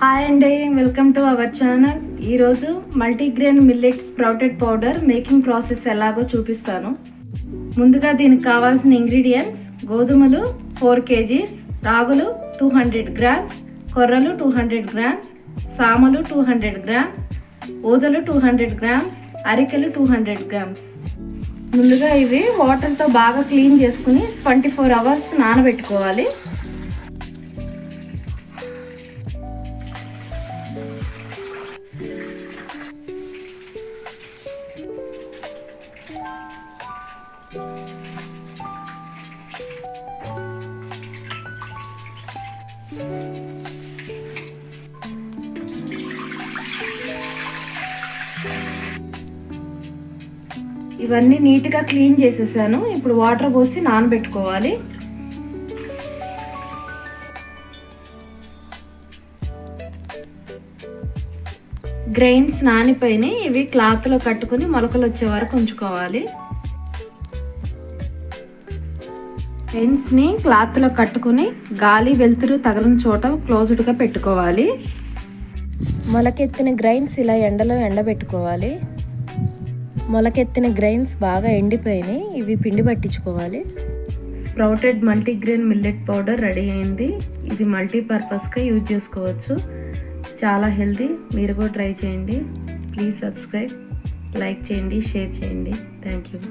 Hi అండి, welcome to our channel. ఈరోజు multigrain millet sprouted powder making process ఎలాగో చూపిస్తాను. ముందుగా దీనికి కావాల్సిన ఇంగ్రీడియంట్స్: గోధుమలు 4 kgs, రాగులు 200 grams, కొర్రలు 200 grams, సామలు 200 grams, ఊదలు 200 grams, అరికెలు 200 grams. ముందుగా ఇవి వాటర్తో బాగా క్లీన్ చేసుకుని 24 hours నానబెట్టుకోవాలి. ఇవన్నీ నీట్గా క్లీన్ చేసేసాను. ఇప్పుడు వాటర్ పోసి నానబెట్టుకోవాలి. గ్రెయిన్స్ నానిపోయినాయి. ఇవి క్లాత్లో కట్టుకుని మొలకలు వచ్చే వరకు ఉంచుకోవాలి. గ్రెయిన్స్ని క్లాత్లో కట్టుకుని గాలి వెలుతురు తగలని చోట క్లోజ్డ్గా పెట్టుకోవాలి. మొలకెత్తిన గ్రెయిన్స్ ఇలా ఎండలో ఎండబెట్టుకోవాలి. మొలకెత్తిన గ్రెయిన్స్ బాగా ఎండిపోయినాయి. ఇవి పిండి పట్టించుకోవాలి. Sprouted multigrain millet powder ready అయింది. ఇది మల్టీపర్పస్గా యూజ్ చేసుకోవచ్చు. చాలా హెల్తీ. మీరు కూడా ట్రై చేయండి. ప్లీజ్ సబ్స్క్రైబ్, లైక్ చేయండి, షేర్ చేయండి. Thank you.